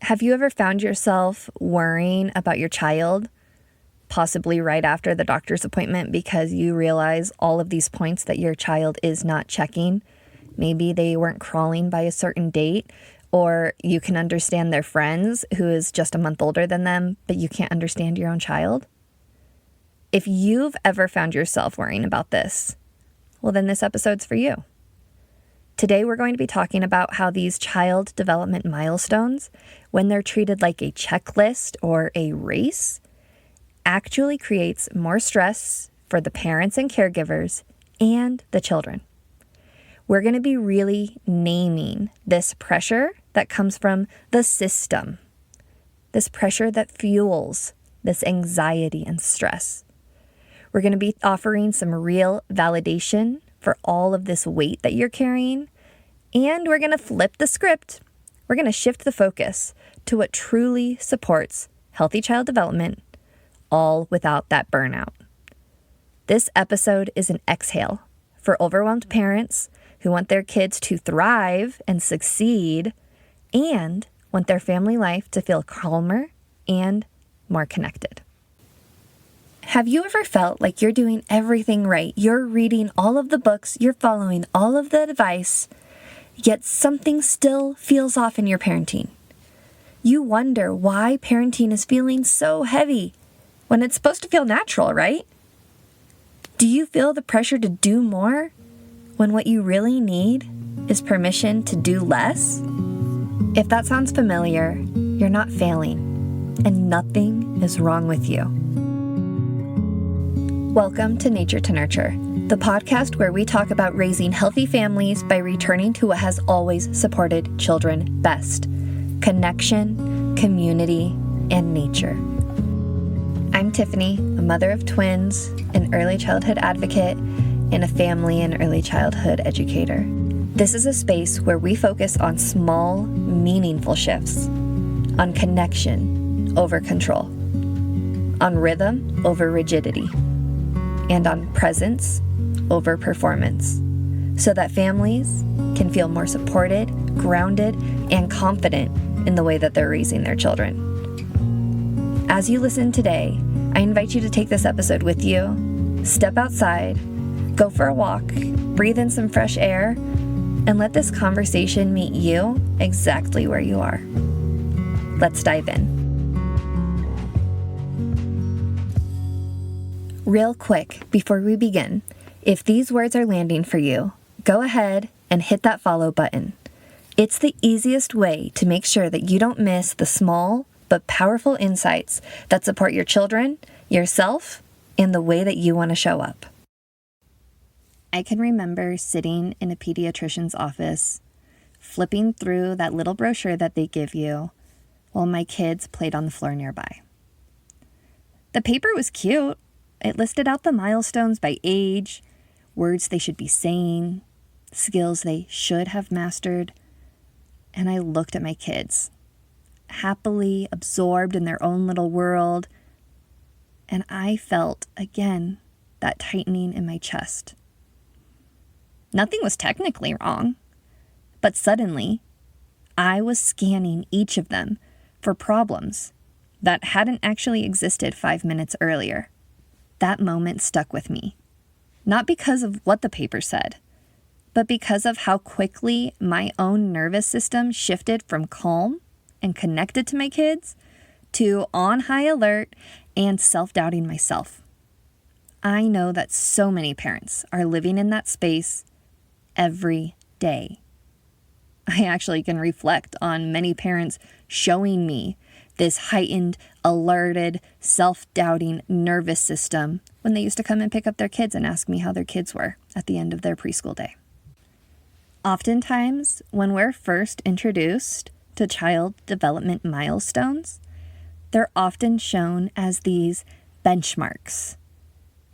Have you ever found yourself worrying about your child, possibly right after the doctor's appointment, because you realize all of these points that your child is not checking? Maybe they weren't crawling by a certain date, or you can understand their friends who is just a month older than them, but you can't understand your own child? If you've ever found yourself worrying about this, well, then this episode's for you. Today, we're going to be talking about how these child development milestones, when they're treated like a checklist or a race, actually creates more stress for the parents and caregivers and the children. We're going to be really naming this pressure that comes from the system, this pressure that fuels this anxiety and stress. We're going to be offering some real validation for all of this weight that you're carrying, and we're going to flip the script. We're going to shift the focus to what truly supports healthy child development, all without that burnout. This episode is an exhale for overwhelmed parents who want their kids to thrive and succeed and want their family life to feel calmer and more connected. Have you ever felt like you're doing everything right? You're reading all of the books, you're following all of the advice, yet something still feels off in your parenting. You wonder why parenting is feeling so heavy when it's supposed to feel natural, right? Do you feel the pressure to do more when what you really need is permission to do less? If that sounds familiar, you're not failing, and nothing is wrong with you. Welcome to Nature to Nurture, the podcast where we talk about raising healthy families by returning to what has always supported children best: connection, community, and nature. I'm Tiffany, a mother of twins, an early childhood advocate, and a family and early childhood educator. This is a space where we focus on small, meaningful shifts, on connection over control, on rhythm over rigidity, and on presence over performance, so that families can feel more supported, grounded, and confident in the way that they're raising their children. As you listen today, I invite you to take this episode with you, step outside, go for a walk, breathe in some fresh air, and let this conversation meet you exactly where you are. Let's dive in. Real quick, before we begin, if these words are landing for you, go ahead and hit that follow button. It's the easiest way to make sure that you don't miss the small but powerful insights that support your children, yourself, and the way that you want to show up. I can remember sitting in a pediatrician's office, flipping through that little brochure that they give you while my kids played on the floor nearby. The paper was cute. It listed out the milestones by age, words they should be saying, skills they should have mastered, and I looked at my kids, happily absorbed in their own little world, and I felt, again, that tightening in my chest. Nothing was technically wrong, but suddenly, I was scanning each of them for problems that hadn't actually existed 5 minutes earlier. That moment stuck with me, not because of what the paper said, but because of how quickly my own nervous system shifted from calm and connected to my kids to on high alert and self-doubting myself. I know that so many parents are living in that space every day. I actually can reflect on many parents showing me this heightened, alerted, self-doubting nervous system when they used to come and pick up their kids and ask me how their kids were at the end of their preschool day. Oftentimes, when we're first introduced to child development milestones, they're often shown as these benchmarks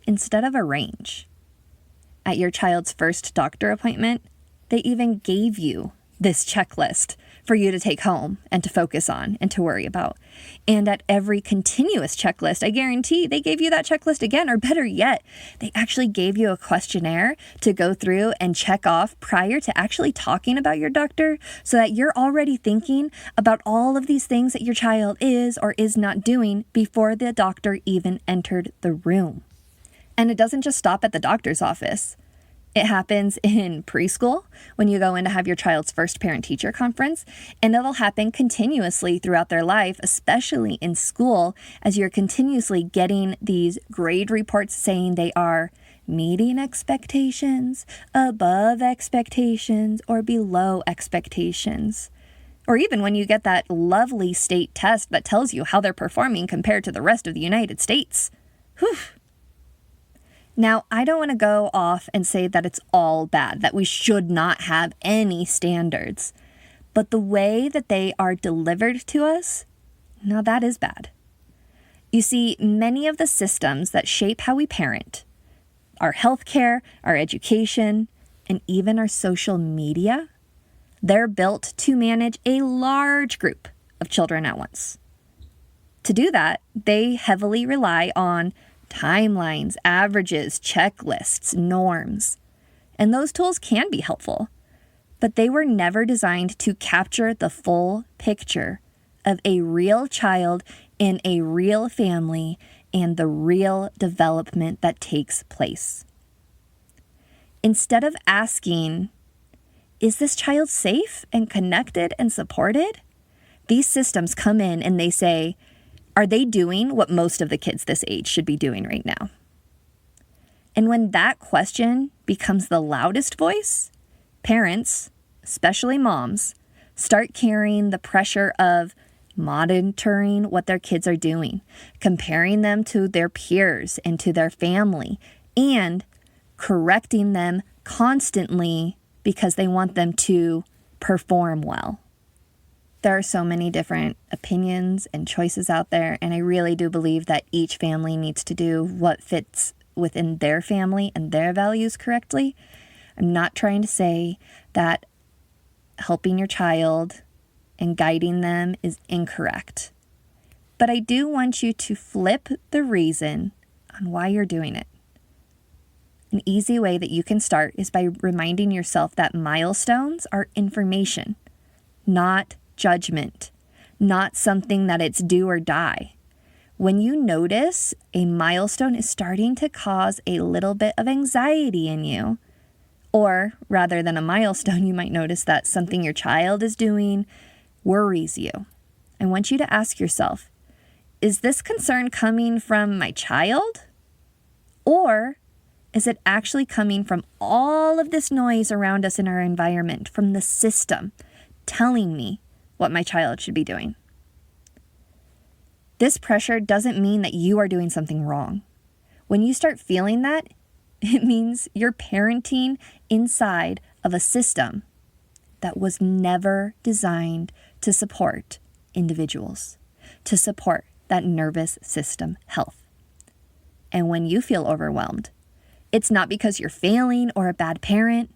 instead of a range. At your child's first doctor appointment, they even gave you this checklist for you to take home and to focus on and to worry about. And at every continuous checklist, I guarantee they gave you that checklist again, or better yet, they actually gave you a questionnaire to go through and check off prior to actually talking about your doctor, so that you're already thinking about all of these things that your child is or is not doing before the doctor even entered the room. And it doesn't just stop at the doctor's office. It happens in preschool when you go in to have your child's first parent-teacher conference, and it'll happen continuously throughout their life, especially in school, as you're continuously getting these grade reports saying they are meeting expectations, above expectations, or below expectations. Or even when you get that lovely state test that tells you how they're performing compared to the rest of the United States. Whew. Now, I don't want to go off and say that it's all bad, that we should not have any standards. But the way that they are delivered to us, now that is bad. You see, many of the systems that shape how we parent, our healthcare, our education, and even our social media, they're built to manage a large group of children at once. To do that, they heavily rely on timelines, averages, checklists, norms. And those tools can be helpful, but they were never designed to capture the full picture of a real child in a real family and the real development that takes place. Instead of asking, is this child safe and connected and supported? These systems come in and they say, are they doing what most of the kids this age should be doing right now? And when that question becomes the loudest voice, parents, especially moms, start carrying the pressure of monitoring what their kids are doing, comparing them to their peers and to their family, and correcting them constantly because they want them to perform well. There are so many different opinions and choices out there, and I really do believe that each family needs to do what fits within their family and their values correctly. I'm not trying to say that helping your child and guiding them is incorrect, but I do want you to flip the reason on why you're doing it. An easy way that you can start is by reminding yourself that milestones are information, not judgment, not something that it's do or die. When you notice a milestone is starting to cause a little bit of anxiety in you, or rather than a milestone, you might notice that something your child is doing worries you. I want you to ask yourself, is this concern coming from my child? Or is it actually coming from all of this noise around us in our environment, from the system telling me what my child should be doing? This pressure doesn't mean that you are doing something wrong. When you start feeling that, it means you're parenting inside of a system that was never designed to support individuals, to support that nervous system health. And when you feel overwhelmed, it's not because you're failing or a bad parent.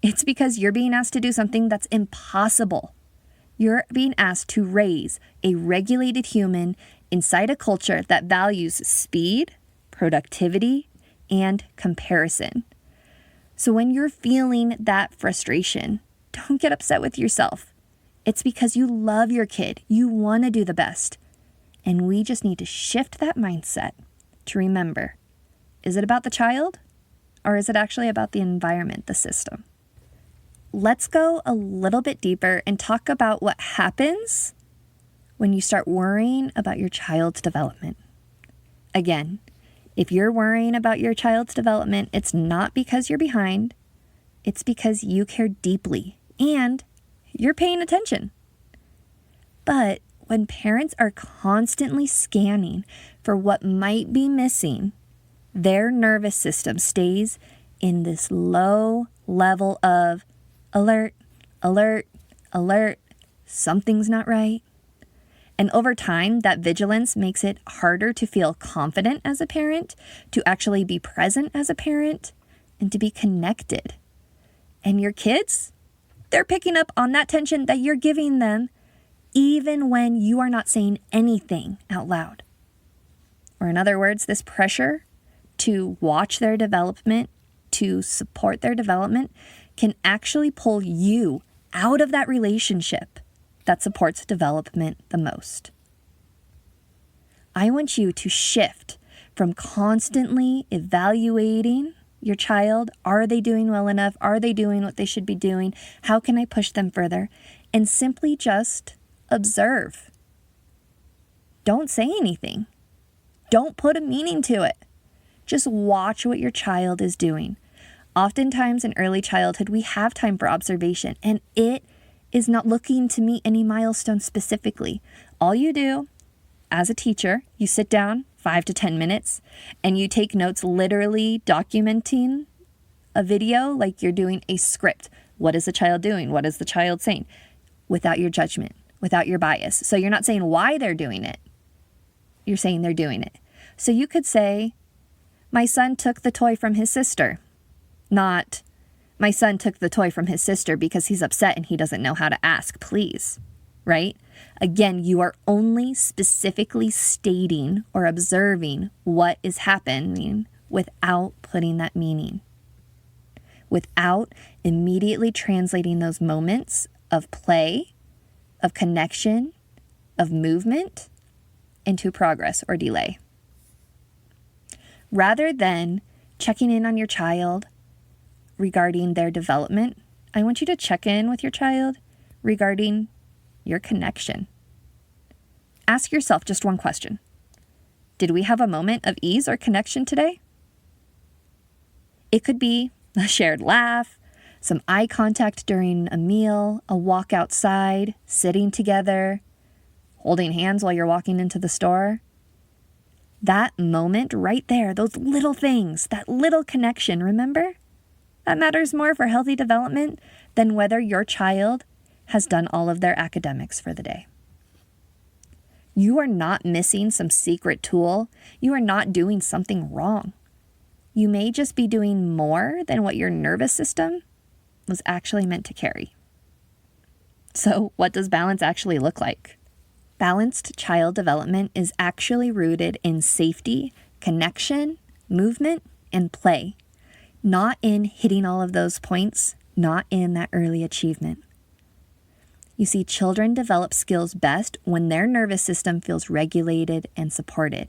It's because you're being asked to do something that's impossible. You're being asked to raise a regulated human inside a culture that values speed, productivity, and comparison. So when you're feeling that frustration, don't get upset with yourself. It's because you love your kid. You want to do the best. And we just need to shift that mindset to remember, is it about the child, or is it actually about the environment, the system? Let's go a little bit deeper and talk about what happens when you start worrying about your child's development. Again, if you're worrying about your child's development, it's not because you're behind. It's because you care deeply and you're paying attention. But when parents are constantly scanning for what might be missing, their nervous system stays in this low level of alert, alert, alert, something's not right. And over time, that vigilance makes it harder to feel confident as a parent, to actually be present as a parent, and to be connected. And your kids, They're picking up on that tension that you're giving them, even when you are not saying anything out loud. Or in other words, this pressure to watch their development, to support their development, can actually pull you out of that relationship that supports development the most. I want you to shift from constantly evaluating your child. Are they doing well enough? Are they doing what they should be doing? How can I push them further? And simply just observe. Don't say anything. Don't put a meaning to it. Just watch what your child is doing. Oftentimes in early childhood, we have time for observation, and it is not looking to meet any milestones specifically. All you do as a teacher, you sit down 5 to 10 minutes and you take notes, literally documenting a video like you're doing a script. What is the child doing? What is the child saying? Without your judgment, without your bias. So you're not saying why they're doing it. You're saying they're doing it. So you could say, my son took the toy from his sister. Not, my son took the toy from his sister because he's upset and he doesn't know how to ask, please. Right? Again, you are only specifically stating or observing what is happening without putting that meaning. Without immediately translating those moments of play, of connection, of movement into progress or delay. Rather than checking in on your child regarding their development, I want you to check in with your child regarding your connection. Ask yourself just one question. Did we have a moment of ease or connection today? It could be a shared laugh, some eye contact during a meal, a walk outside, sitting together, holding hands while you're walking into the store. That moment right there, those little things, that little connection, remember? That matters more for healthy development than whether your child has done all of their academics for the day. You are not missing some secret tool. You are not doing something wrong. You may just be doing more than what your nervous system was actually meant to carry. So, what does balance actually look like? Balanced child development is actually rooted in safety, connection, movement, and play, not in hitting all of those points, not in that early achievement. You see, children develop skills best when their nervous system feels regulated and supported.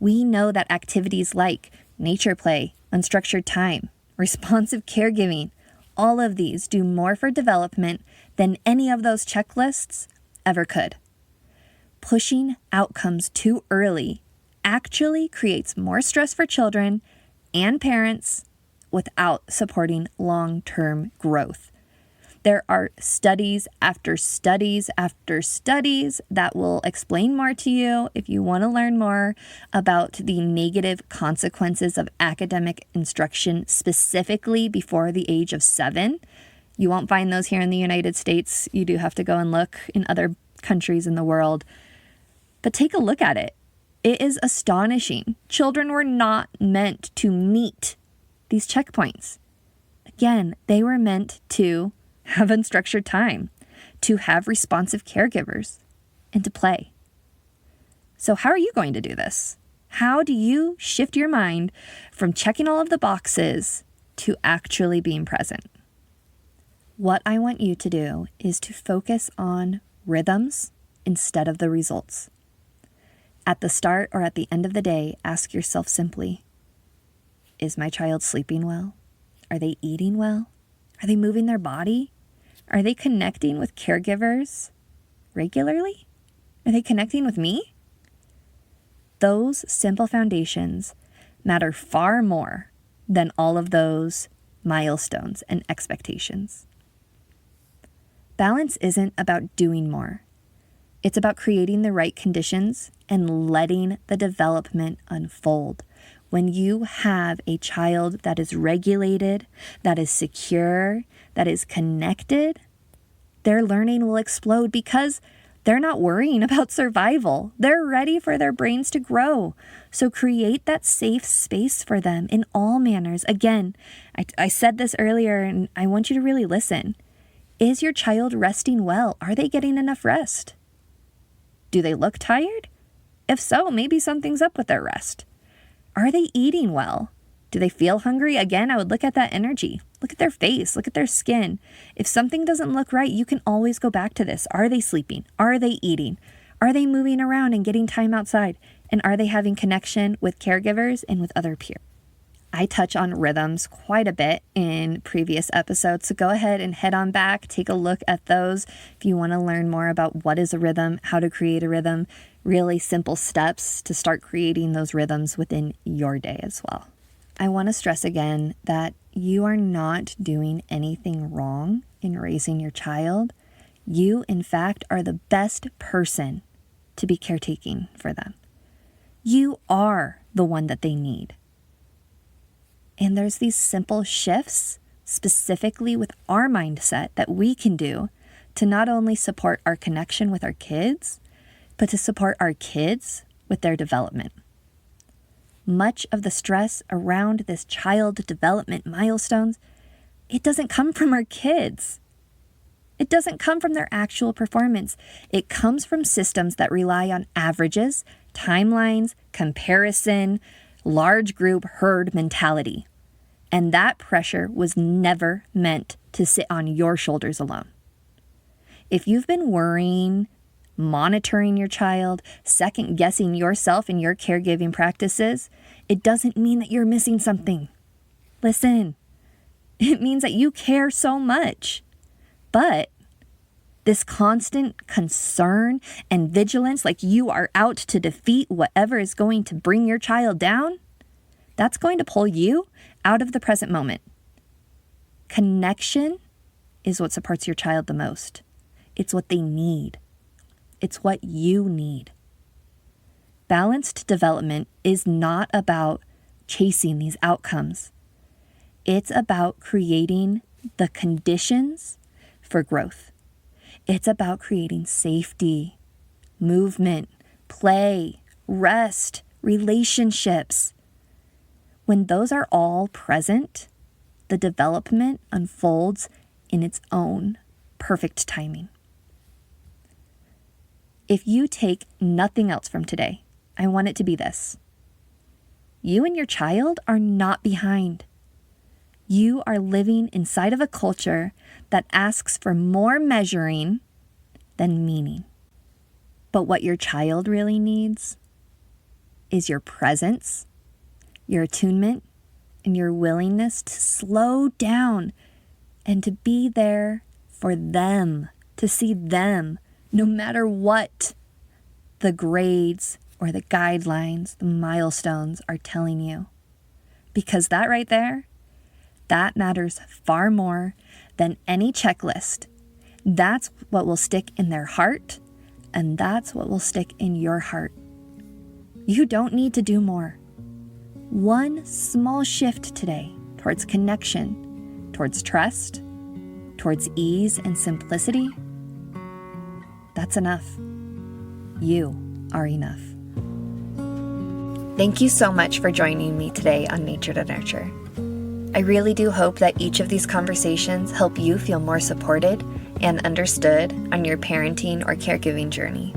We know that activities like nature play, unstructured time, responsive caregiving, all of these do more for development than any of those checklists ever could. Pushing outcomes too early actually creates more stress for children and parents without supporting long-term growth. There are studies after studies after studies that will explain more to you if you want to learn more about the negative consequences of academic instruction, specifically before the age of 7. You won't find those here in the United States. You do have to go and look in other countries in the world. But take a look at it. It is astonishing. Children were not meant to meet these checkpoints. Again, they were meant to have unstructured time, to have responsive caregivers, and to play. So how are you going to do this? How do you shift your mind from checking all of the boxes to actually being present? What I want you to do is to focus on rhythms instead of the results. At the start or at the end of the day, ask yourself simply, is my child sleeping well? Are they eating well? Are they moving their body? Are they connecting with caregivers regularly? Are they connecting with me? Those simple foundations matter far more than all of those milestones and expectations. Balance isn't about doing more. It's about creating the right conditions and letting the development unfold. When you have a child that is regulated, that is secure, that is connected, their learning will explode because they're not worrying about survival. They're ready for their brains to grow. So create that safe space for them in all manners. Again, I said this earlier and I want you to really listen. Is your child resting well? Are they getting enough rest? Do they look tired? If so, maybe something's up with their rest. Are they eating well? Do they feel hungry? Again, I would look at that energy. Look at their face. Look at their skin. If something doesn't look right, you can always go back to this. Are they sleeping? Are they eating? Are they moving around and getting time outside? And are they having connection with caregivers and with other peers? I touch on rhythms quite a bit in previous episodes, so go ahead and head on back, take a look at those if you want to learn more about what is a rhythm, how to create a rhythm, really simple steps to start creating those rhythms within your day as well. I want to stress again that you are not doing anything wrong in raising your child. You, in fact, are the best person to be caretaking for them. You are the one that they need. And there's these simple shifts, specifically with our mindset, that we can do to not only support our connection with our kids, but to support our kids with their development. Much of the stress around this child development milestones, it doesn't come from our kids. It doesn't come from their actual performance. It comes from systems that rely on averages, timelines, comparison, large group herd mentality. And that pressure was never meant to sit on your shoulders alone. If you've been worrying, monitoring your child, second guessing yourself and your caregiving practices, it doesn't mean that you're missing something. Listen, it means that you care so much. But this constant concern and vigilance, like you are out to defeat whatever is going to bring your child down, that's going to pull you out of the present moment. Connection is what supports your child the most. It's what they need. It's what you need. Balanced development is not about chasing these outcomes. It's about creating the conditions for growth. It's about creating safety, movement, play, rest, relationships. When those are all present, the development unfolds in its own perfect timing. If you take nothing else from today, I want it to be this. You and your child are not behind. You are living inside of a culture that asks for more measuring than meaning. But what your child really needs is your presence, your attunement, and your willingness to slow down and to be there for them, to see them, no matter what the grades or the guidelines, the milestones are telling you. Because that right there, that matters far more than any checklist. That's what will stick in their heart, and that's what will stick in your heart. You don't need to do more. One small shift today towards connection, towards trust, towards ease and simplicity, that's enough. You are enough. Thank you so much for joining me today on Nature to Nurture. I really do hope that each of these conversations help you feel more supported and understood on your parenting or caregiving journey.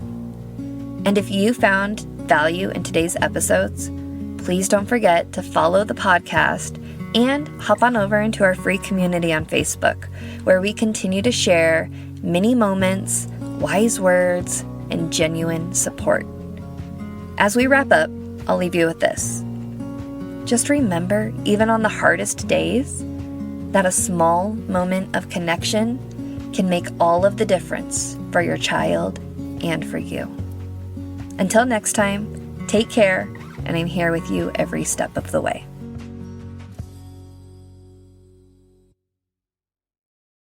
And if you found value in today's episodes, please don't forget to follow the podcast and hop on over into our free community on Facebook, where we continue to share mini moments, wise words, and genuine support. As we wrap up, I'll leave you with this. Just remember, even on the hardest days, that a small moment of connection can make all of the difference for your child and for you. Until next time, take care, and I'm here with you every step of the way.